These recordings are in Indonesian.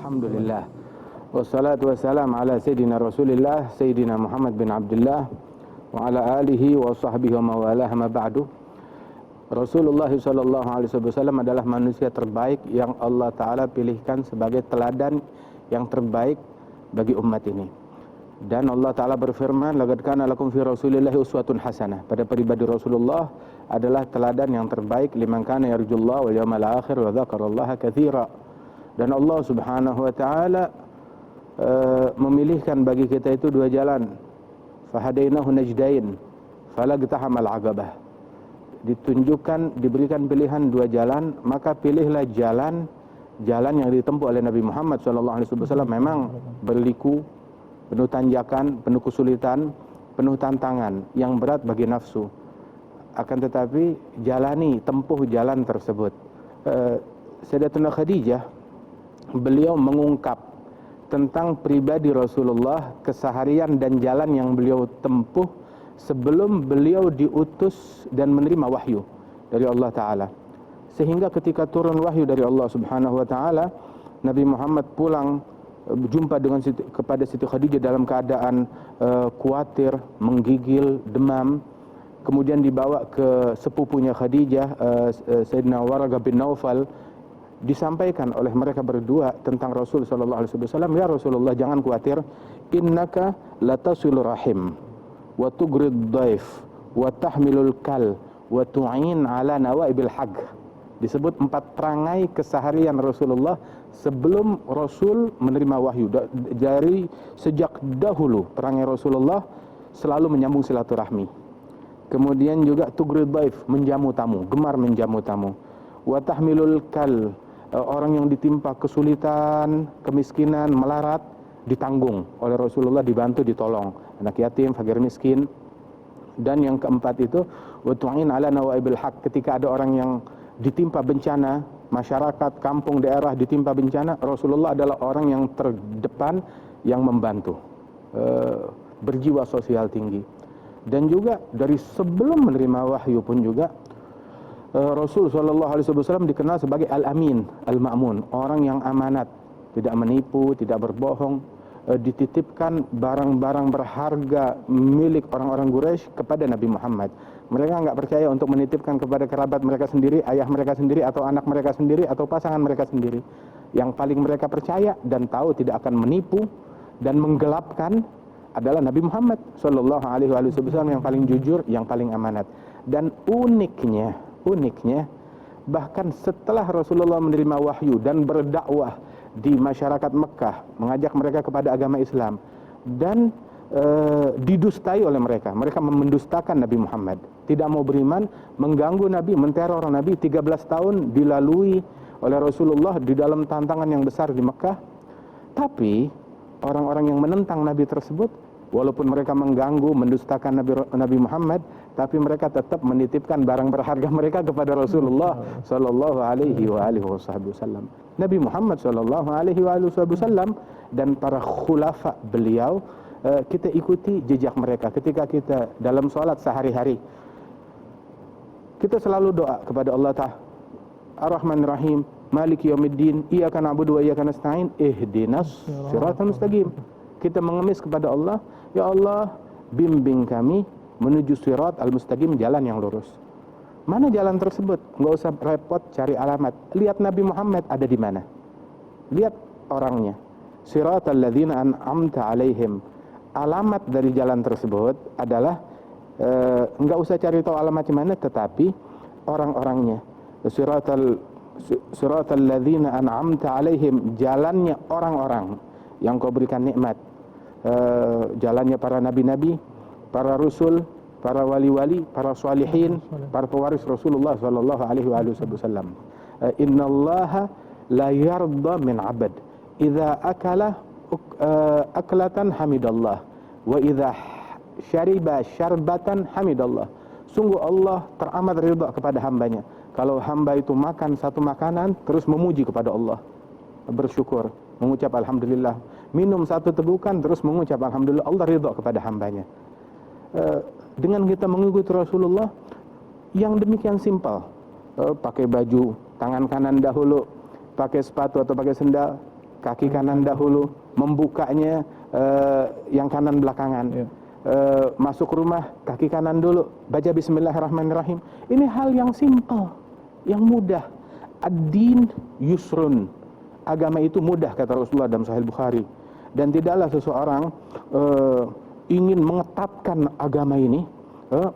Alhamdulillah. Wassalatu wassalam ala Sayyidina Rasulillah, Sayyidina Muhammad bin Abdullah, wa ala alihi wa sahbihi wa mawalah, ma ba'du. Rasulullah SAW adalah manusia terbaik yang Allah Ta'ala pilihkan sebagai teladan yang terbaik bagi umat ini. Dan Allah Ta'ala berfirman, laqad kana lakum fi Rasulillahi uswatun hasanah. Pada pribadi Rasulullah adalah teladan yang terbaik liman kana yarjullaha wal yawmal akhir wa dzakarallaha katsira. Dan Allah Subhanahu wa Ta'ala memilihkan bagi kita itu dua jalan. Fahadainahu najdain falaqtahamal aqabah. Ditunjukkan, diberikan pilihan dua jalan, maka pilihlah jalan yang ditempuh oleh Nabi Muhammad SAW. Memang berliku, penuh tanjakan, penuh kesulitan, penuh tantangan yang berat bagi nafsu. Akan tetapi jalani, tempuh jalan tersebut. Sayyidatuna Khadijah, beliau mengungkap tentang pribadi Rasulullah, keseharian dan jalan yang beliau tempuh sebelum beliau diutus dan menerima wahyu dari Allah Ta'ala. Sehingga ketika turun wahyu dari Allah Subhanahu wa Ta'ala, Nabi Muhammad pulang berjumpa dengan kepada Siti Khadijah dalam keadaan khawatir, menggigil, demam. Kemudian dibawa ke sepupunya Khadijah, Sayyidina Waraqah bin Naufal. Disampaikan oleh mereka berdua tentang Rasul sallallahu alaihi wasallam, ya Rasulullah, jangan khawatir, innaka latasilur rahim wa tugrid dhaif wa tahmilul kal wa tu'in ala nawaibil haq. Disebut 4 perangai keseharian Rasulullah sebelum Rasul menerima wahyu. Dari sejak dahulu perangai Rasulullah selalu menyambung silaturahmi. Kemudian juga tugrid dhaif, menjamu tamu, gemar menjamu tamu. Wa tahmilul kal, orang yang ditimpa kesulitan, kemiskinan, melarat, ditanggung oleh Rasulullah, dibantu, ditolong. Anak yatim, fakir miskin. Dan yang keempat itu, wa tu'in ala nawaibil haq, ketika ada orang yang ditimpa bencana, masyarakat, kampung, daerah ditimpa bencana, Rasulullah adalah orang yang terdepan yang membantu. Berjiwa sosial tinggi. Dan juga dari sebelum menerima wahyu pun juga, Rasul SAW dikenal sebagai Al-Amin, Al-Ma'mun, orang yang amanat, tidak menipu, tidak berbohong. Dititipkan barang-barang berharga milik orang-orang Quraisy kepada Nabi Muhammad. Mereka enggak percaya untuk menitipkan kepada kerabat mereka sendiri, ayah mereka sendiri, atau anak mereka sendiri, atau pasangan mereka sendiri. Yang paling mereka percaya dan tahu tidak akan menipu dan menggelapkan adalah Nabi Muhammad SAW, yang paling jujur, yang paling amanat. Dan uniknya, bahkan setelah Rasulullah menerima wahyu dan berdakwah di masyarakat Mekah, mengajak mereka kepada agama Islam, dan didustai oleh mereka mendustakan Nabi Muhammad, tidak mau beriman, mengganggu Nabi, menteror Nabi. 13 tahun dilalui oleh Rasulullah di dalam tantangan yang besar di Mekah. Tapi orang-orang yang menentang Nabi tersebut, walaupun mereka mengganggu, mendustakan Nabi Muhammad, tapi mereka tetap menitipkan barang berharga mereka kepada Rasulullah sallallahu alaihi wasallam. Nabi Muhammad sallallahu alaihi wasallam dan para khulafa beliau, kita ikuti jejak mereka. Ketika kita dalam salat sehari-hari, kita selalu doa kepada Allah Ta'ala, Ar-Rahman Rahim, Maliki Yaumiddin, Iyyaka na'budu wa iyyaka nasta'in, ihdinas siratal mustaqim. Kita mengemis kepada Allah, ya Allah, bimbing kami menuju sirat al-mustaqim, jalan yang lurus. Mana jalan tersebut? Enggak usah repot cari alamat. Lihat Nabi Muhammad ada di mana. Lihat orangnya. Siratal ladzina an'amta alaihim. Alamat dari jalan tersebut adalah enggak usah cari tahu alamat di mana, tetapi orang-orangnya. Siratal ladzina an'amta alaihim, jalannya orang-orang yang kau berikan nikmat. Jalannya para nabi-nabi, para rasul, para wali-wali, para salihin, para pewaris Rasulullah sallallahu alaihi wasallam. Innallaha la yarda min 'abd idza akala aklatan hamidallah wa idza syariba syarbatan hamidallah. Sungguh Allah teramat ridha kepada hambanya kalau hamba itu makan satu makanan terus memuji kepada Allah, bersyukur, mengucap alhamdulillah. Minum satu tegukan terus mengucap alhamdulillah, Allah ridha kepada hambanya. Dengan kita mengikuti Rasulullah yang demikian simpel, pakai baju tangan kanan dahulu, pakai sepatu atau pakai sendal kaki kanan dahulu, membukanya yang kanan belakangan. Masuk rumah, kaki kanan dulu, baca bismillahirrahmanirrahim. Ini hal yang simpel, yang mudah. Ad-din yusrun. Agama itu mudah, kata Rasulullah dalam Sahih Bukhari. Dan tidaklah seseorang ingin mengetatkan agama ini,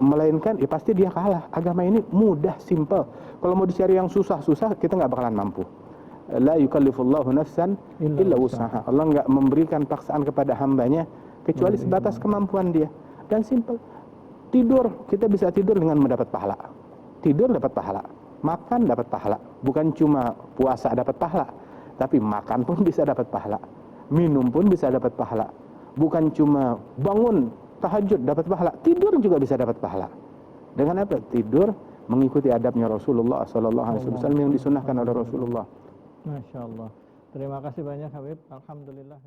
melainkan pasti dia kalah. Agama ini mudah, simpel. Kalau mau dicari yang susah-susah, kita nggak bakalan mampu. La yukallifullahu nafsan illa wus'aha. Allah nggak memberikan paksaan kepada hambanya kecuali sebatas kemampuan dia. Dan simpel. Tidur, kita bisa tidur dengan mendapat pahala. Tidur dapat pahala, makan dapat pahala. Bukan cuma puasa dapat pahala, tapi makan pun bisa dapat pahala, minum pun bisa dapat pahala. Bukan cuma bangun tahajud dapat pahala, tidur juga bisa dapat pahala. Dengan apa? Tidur mengikuti adabnya Rasulullah SAW yang disunnahkan oleh Rasulullah. Masya Allah. Terima kasih banyak Habib. Alhamdulillah.